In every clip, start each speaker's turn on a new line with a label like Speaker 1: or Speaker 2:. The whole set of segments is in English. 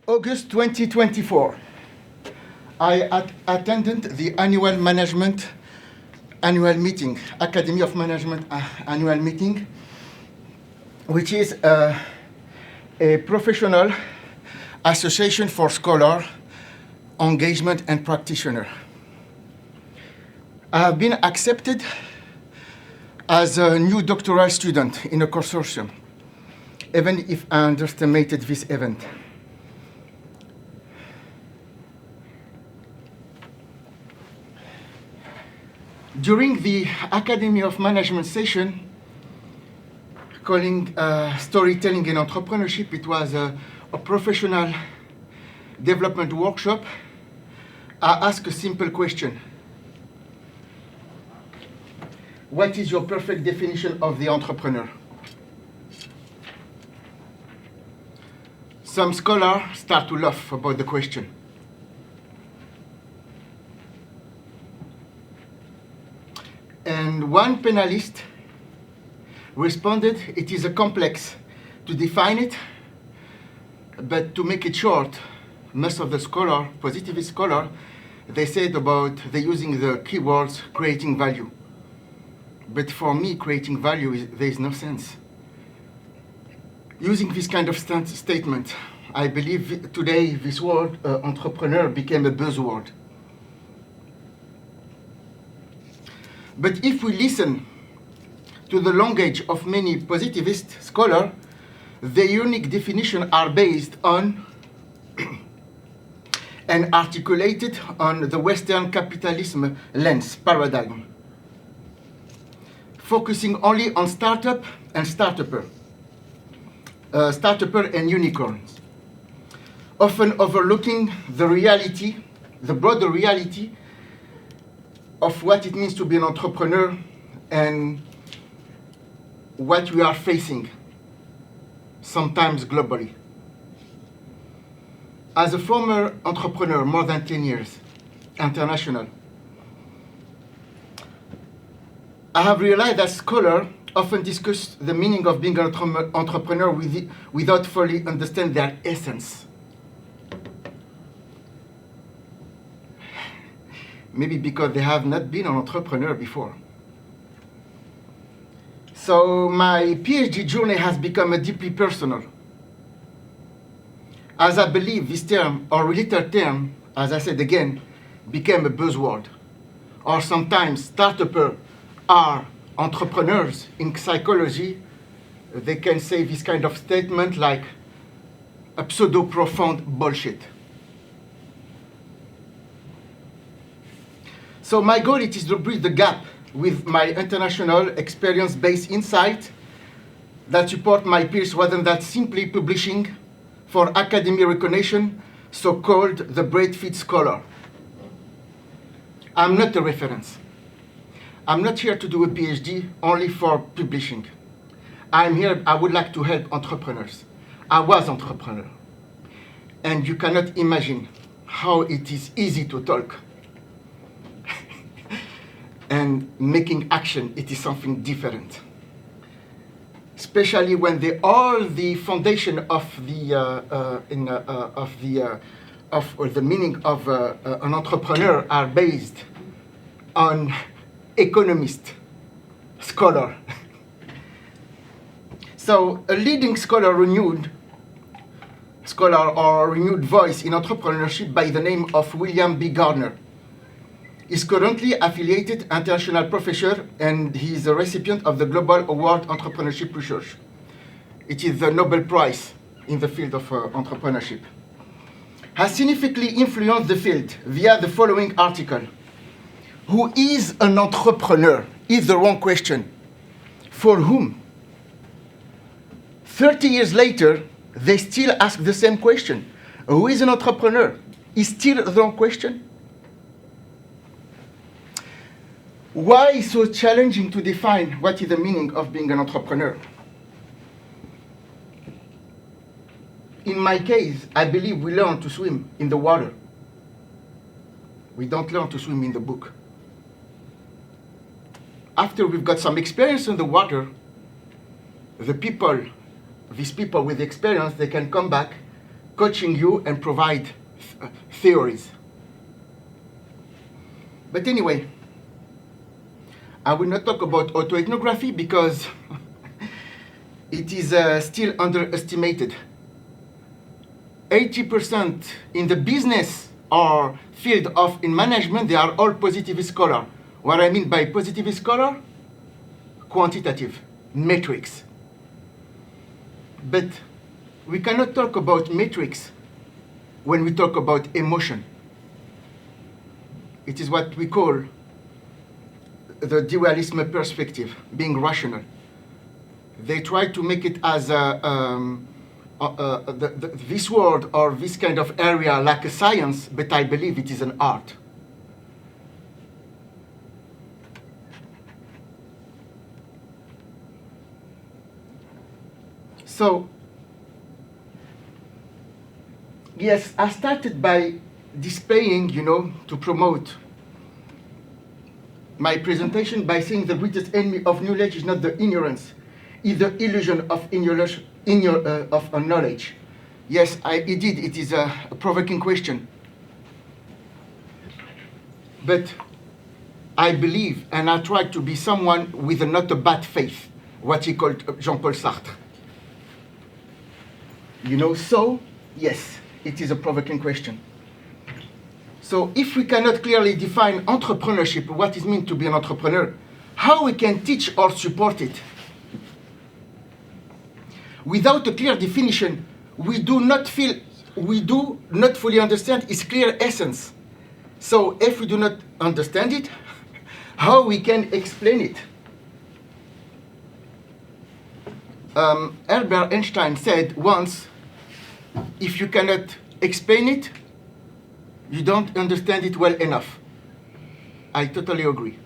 Speaker 1: August 2024, I attended the annual meeting, Academy of Management annual meeting, which is a professional association for scholar engagement and practitioner. I have been accepted as a new doctoral student in a consortium, even if I underestimated this event. During the Academy of Management session, calling storytelling and entrepreneurship, it was a professional development workshop. I asked a simple question. What is your perfect definition of the entrepreneur? Some scholars start to laugh about the question. And one panelist responded, it is a complex to define it, but to make it short, most of the scholar, positivist scholar, they said about they using the keywords creating value. But for me, creating value, there is no sense. Using this kind of statement, I believe today this word entrepreneur became a buzzword. But if we listen to the language of many positivist scholars, the unique definitions are based on and articulated on the Western capitalism lens paradigm, focusing only on startup and unicorns, often overlooking the reality, the broader reality of what it means to be an entrepreneur and what we are facing, sometimes globally. As a former entrepreneur, more than 10 years, international, I have realized that scholars often discuss the meaning of being an entrepreneur without fully understanding their essence. Maybe because they have not been an entrepreneur before. So my PhD journey has become a deeply personal, as I believe this term, or related term, as I said again, became a buzzword. Or sometimes start-upers are entrepreneurs. In psychology, they can say this kind of statement like a pseudo-profound bullshit. So my goal is to bridge the gap with my international experience-based insight that support my peers rather than simply publishing for academic recognition, so-called the braid fit scholar. I'm not a reference. I'm not here to do a PhD only for publishing. I'm here, I would like to help entrepreneurs. I was entrepreneur. And you cannot imagine how it is easy to talk. And making action, it is something different. Especially when all the foundation of the meaning of an entrepreneur are based on economist, scholar. So a leading renewed voice in entrepreneurship by the name of William B. Gardner is currently affiliated international professor, and he is a recipient of the Global Award Entrepreneurship Research. It is the Nobel Prize in the field of entrepreneurship. Has significantly influenced the field via the following article. Who is an entrepreneur? Is the wrong question. For whom? 30 years later, they still ask the same question. Who is an entrepreneur? Is still the wrong question. Why is it so challenging to define what is the meaning of being an entrepreneur? In my case, I believe we learn to swim in the water. We don't learn to swim in the book. After we've got some experience in the water, these people with experience, they can come back coaching you and provide theories. But anyway, I will not talk about autoethnography because it is still underestimated. 80% in the business or field of in management, they are all positivist scholar. What I mean by positivist scholar? Quantitative, metrics. But we cannot talk about metrics when we talk about emotion. It is what we call the dualism perspective, being rational. They try to make it as this world or this kind of area like a science, but I believe it is an art. So, yes, I started by displaying, to promote my presentation by saying the greatest enemy of knowledge is not the ignorance, it's the illusion of knowledge. Yes, indeed, it is a provoking question. But I believe, and I try to be someone with not a bad faith, what he called Jean-Paul Sartre. So, yes, it is a provoking question. So if we cannot clearly define entrepreneurship, what it means to be an entrepreneur, how we can teach or support it? Without a clear definition, we do not fully understand its clear essence. So if we do not understand it, how we can explain it? Albert Einstein said once, if you cannot explain it, you don't understand it well enough. I totally agree.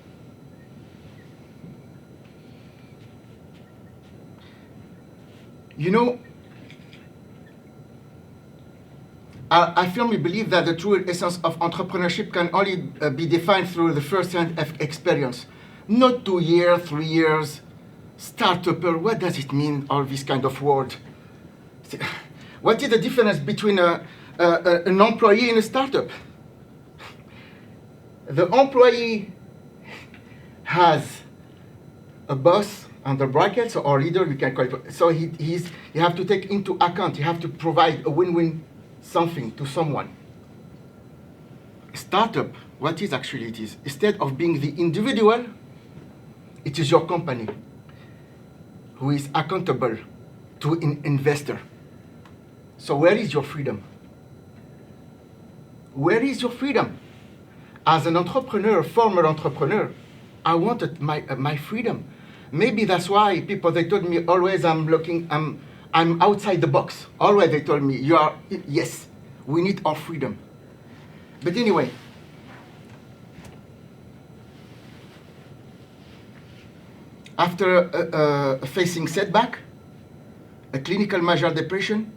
Speaker 1: I firmly believe that the true essence of entrepreneurship can only be defined through the first-hand experience. Not 2 years, 3 years, start-upper, what does it mean, all this kind of word? What is the difference between an employee and a startup? The employee has a boss under brackets or leader, you can call it. So you have to take into account, you have to provide a win-win something to someone. Startup, what is actually it is? Instead of being the individual, it is your company who is accountable to an investor. So where is your freedom? Where is your freedom? As an entrepreneur, former entrepreneur, I wanted my freedom. Maybe that's why people, they told me always I'm outside the box. Always they told me, yes, we need our freedom. But anyway, after facing setback, a clinical major depression,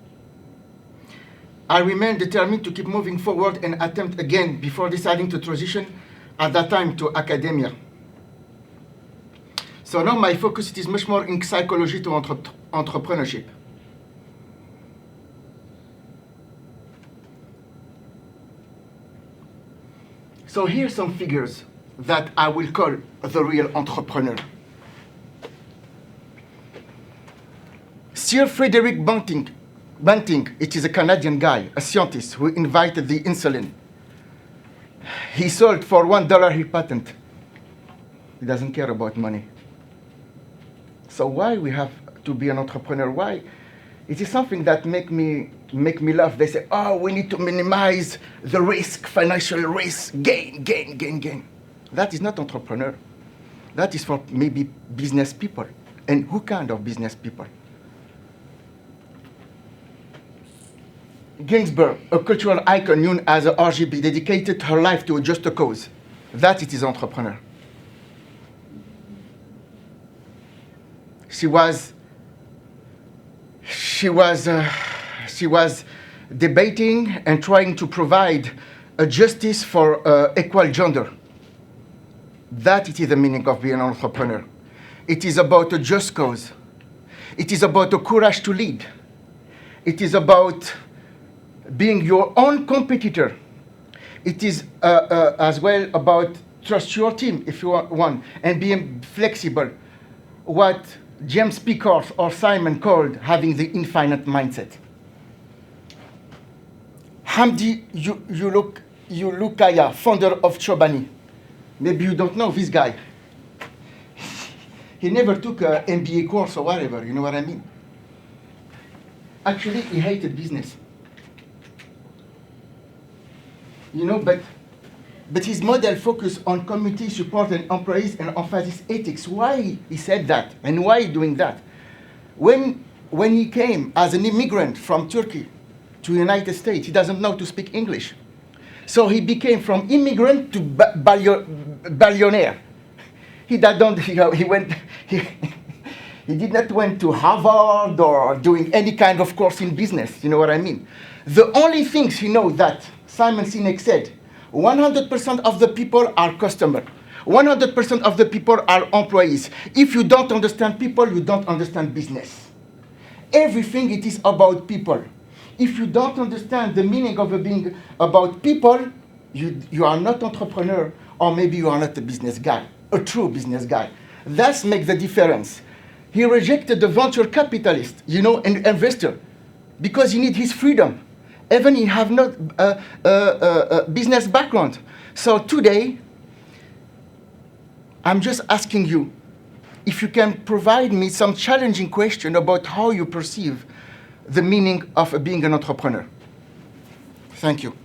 Speaker 1: I remained determined to keep moving forward and attempt again before deciding to transition at that time to academia. So now my focus is much more in psychology to entrepreneurship. So here's some figures that I will call the real entrepreneur. Sir Frederick Banting, it is a Canadian guy, a scientist who invented the insulin. He sold for $1 his patent. He doesn't care about money. So why we have to be an entrepreneur? Why? It is something that make me laugh. They say, oh, we need to minimize the risk, financial risk, gain. That is not entrepreneur. That is for maybe business people. And who kind of business people? Ginsburg, a cultural icon known as a RGB, dedicated her life to just a cause. That it is entrepreneur. She was debating and trying to provide a justice for equal gender. That it is the meaning of being an entrepreneur. It is about a just cause. It is about the courage to lead. It is about being your own competitor. It is as well about trust your team if you want one, and being flexible. What James Pickard or Simon called having the infinite mindset. Hamdi Loukil, founder of Chobani. Maybe you don't know this guy. He never took an MBA course or whatever, you know what I mean? Actually, he hated business. You know, but his model focused on community support and employees and emphasis ethics. Why he said that and why he doing that? When he came as an immigrant from Turkey to the United States, he doesn't know to speak English. So he became from immigrant to billionaire. He did not went to Harvard or doing any kind of course in business, you know what I mean? The only things he knows that Simon Sinek said, 100% of the people are customers. 100% of the people are employees. If you don't understand people, you don't understand business. Everything it is about people. If you don't understand the meaning of being about people, you are not entrepreneur, or maybe you are not a business guy, a true business guy. That makes the difference. He rejected the venture capitalist, you know, and investor, because he needs his freedom. Even he have not a business background. So today, I'm just asking you if you can provide me some challenging question about how you perceive the meaning of being an entrepreneur. Thank you.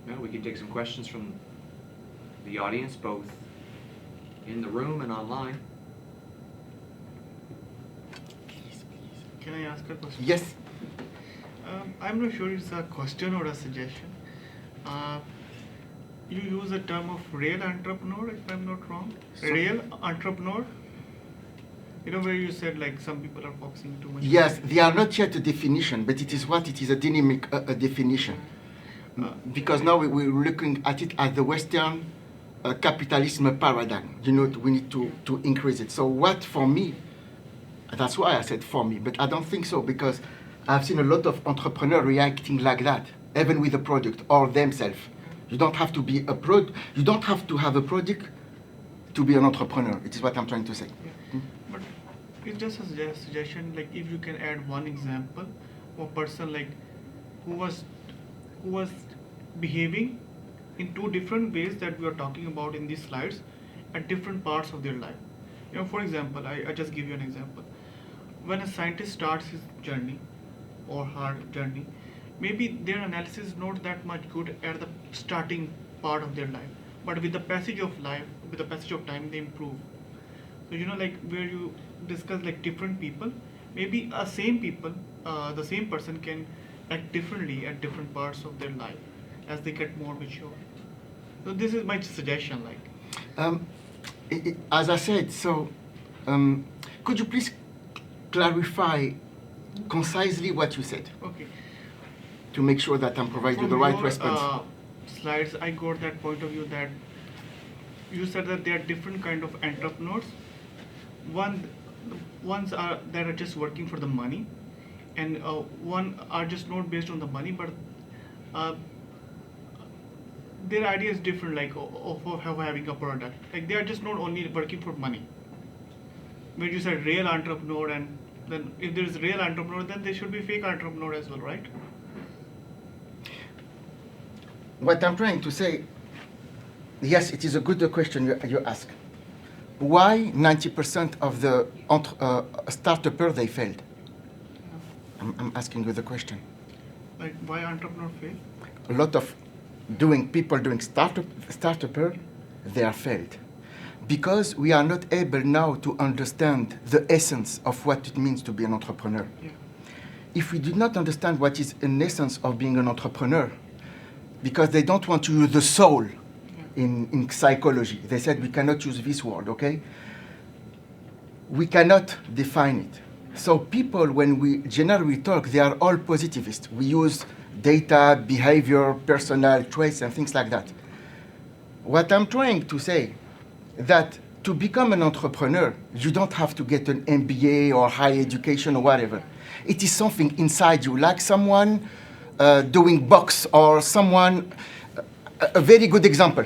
Speaker 2: Well, we can take some questions from the audience, both in the room and online.
Speaker 3: Can I ask a question?
Speaker 1: Yes.
Speaker 3: I'm not sure it's a question or a suggestion. You use the term of real entrepreneur, if I'm not wrong. Real entrepreneur? You know, where you said like some people are focusing too much.
Speaker 1: Yes, they are not yet a definition, but it is what it is, a dynamic a definition. Because now we're looking at it as the Western capitalism paradigm. You know, we need to increase it. So what for me, that's why I said for me, but I don't think so, because I've seen a lot of entrepreneurs reacting like that, even with a product or themselves. You don't have to be you don't have to have a product to be an entrepreneur. It is what I'm trying to say.
Speaker 3: Yeah. But it's just a suggestion, like if you can add one example of a person like who was behaving in two different ways that we are talking about in these slides at different parts of their life. You know, for example, I just give you an example. When a scientist starts his journey or her journey, maybe their analysis is not that much good at the starting part of their life, but with the passage of life, with the passage of time, they improve. So you know, like where you discuss like different people, maybe the same person can act differently at different parts of their life as they get more mature. So this is my suggestion, like.
Speaker 1: As I said, so could you please clarify concisely what you said?
Speaker 3: Okay.
Speaker 1: To make sure that I'm providing
Speaker 3: From
Speaker 1: the right
Speaker 3: your,
Speaker 1: response.
Speaker 3: Slides, I got that point of view that you said that there are different kind of entrepreneurs. Ones are that are just working for the money, and one are just not based on the money, but their idea is different, like of having a product. Like they are just not only working for money. When you said real entrepreneur, and then if there is real entrepreneur, then there should be fake entrepreneur as well, right?
Speaker 1: What I'm trying to say, yes, it is a good question you ask. Why 90% of the startupers they failed? I'm asking you the question.
Speaker 3: Like why entrepreneur fail?
Speaker 1: A lot of people doing startupper, they are failed. Because we are not able now to understand the essence of what it means to be an entrepreneur.
Speaker 3: Yeah.
Speaker 1: If we did not understand what is an essence of being an entrepreneur, because they don't want to use the soul in psychology. They said we cannot use this word, okay? We cannot define it. So people, when we generally talk, they are all positivists. We use data, behavior, personal traits, and things like that. What I'm trying to say, that to become an entrepreneur, you don't have to get an MBA or higher education or whatever. It is something inside you, like someone doing box or someone, a very good example.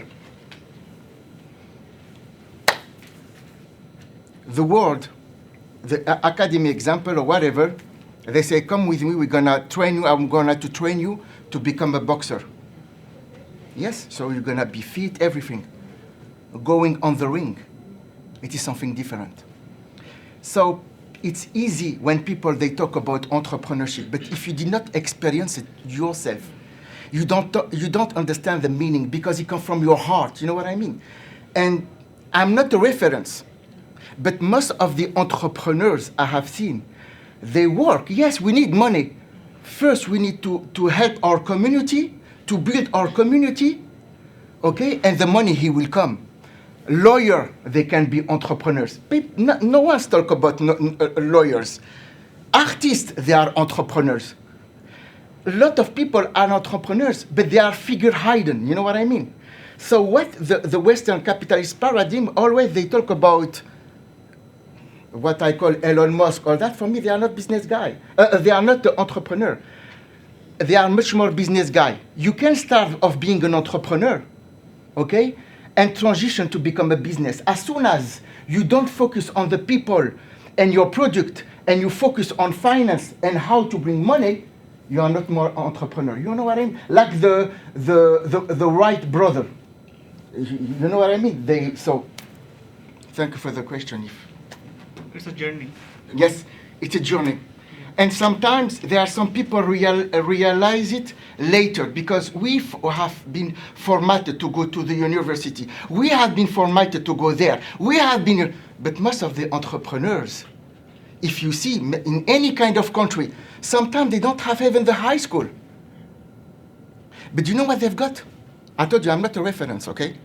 Speaker 1: The world, the academy example or whatever, they say, come with me, we're gonna train you, I'm gonna to train you to become a boxer. Yes, so you're gonna be fit, everything. Going on the ring, it is something different. So it's easy when people, they talk about entrepreneurship, but if you did not experience it yourself, you don't understand the meaning because it comes from your heart, you know what I mean? And I'm not a reference, but most of the entrepreneurs I have seen, they work. Yes, we need money. First, we need to help our community, to build our community, okay? And the money, he will come. Lawyer, they can be entrepreneurs. No one's talk about lawyers. Artists, they are entrepreneurs. A lot of people are entrepreneurs, but they are figure-hidden, you know what I mean? So what the Western capitalist paradigm, always they talk about what I call Elon Musk, or that for me, they are not business guy. They are not the entrepreneur. They are much more business guy. You can start off being an entrepreneur, okay? And transition to become a business. As soon as you don't focus on the people and your product, and you focus on finance and how to bring money, you are not more entrepreneur. You know what I mean? Like the Wright brother. You know what I mean? So, thank you for the question.
Speaker 3: It's a journey.
Speaker 1: Yes, it's a journey. And sometimes there are some people realize it later because we have been formatted to go to the university. We have been formatted to go there. But most of the entrepreneurs, if you see in any kind of country, sometimes they don't have even the high school. But you know what they've got? I told you I'm not a reference, okay?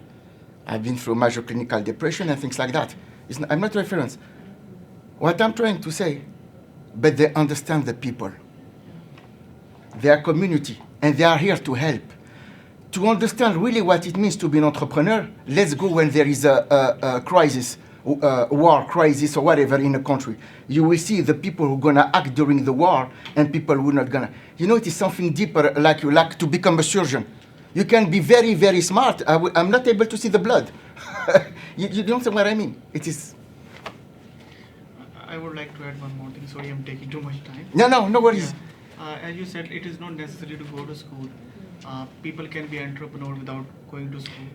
Speaker 1: I've been through major clinical depression and things like that. I'm not a reference. What I'm trying to say, but they understand the people, their community, and they are here to help. To understand really what it means to be an entrepreneur, let's go when there is a crisis, war crisis or whatever in a country. You will see the people who are gonna act during the war and people who are not gonna. You know, it is something deeper, like you like to become a surgeon. You can be very, very smart. I'm not able to see the blood. you don't know what I mean? It is.
Speaker 3: I would like to add one more thing. Sorry, I'm taking too much time.
Speaker 1: No worries.
Speaker 3: Yeah. As you said, it is not necessary to go to school. People can be entrepreneur without going to school.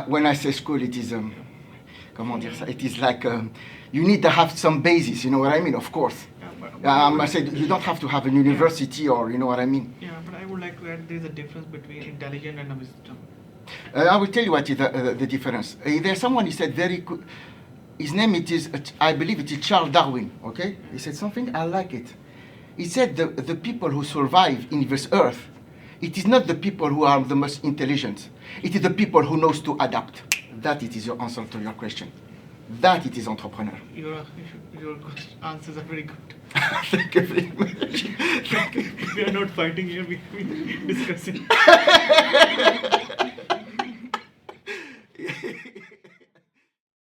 Speaker 1: When I say school, it is, comment dire ça? It is like, you need to have some basis, you know what I mean? Of course. Yeah, I said you don't have to have a university or, you know what I mean?
Speaker 3: Yeah, but I would like to add there is a difference between intelligence and a wisdom.
Speaker 1: I will tell you what is the difference. There's someone who said his name I believe it is Charles Darwin, okay? He said something, I like it. He said the people who survive in this earth, it is not the people who are the most intelligent. It is the people who knows to adapt. That it is your answer to your question. That it is entrepreneur.
Speaker 3: Your answers are very good.
Speaker 1: Thank you very much.
Speaker 3: We are not fighting here, we discussing.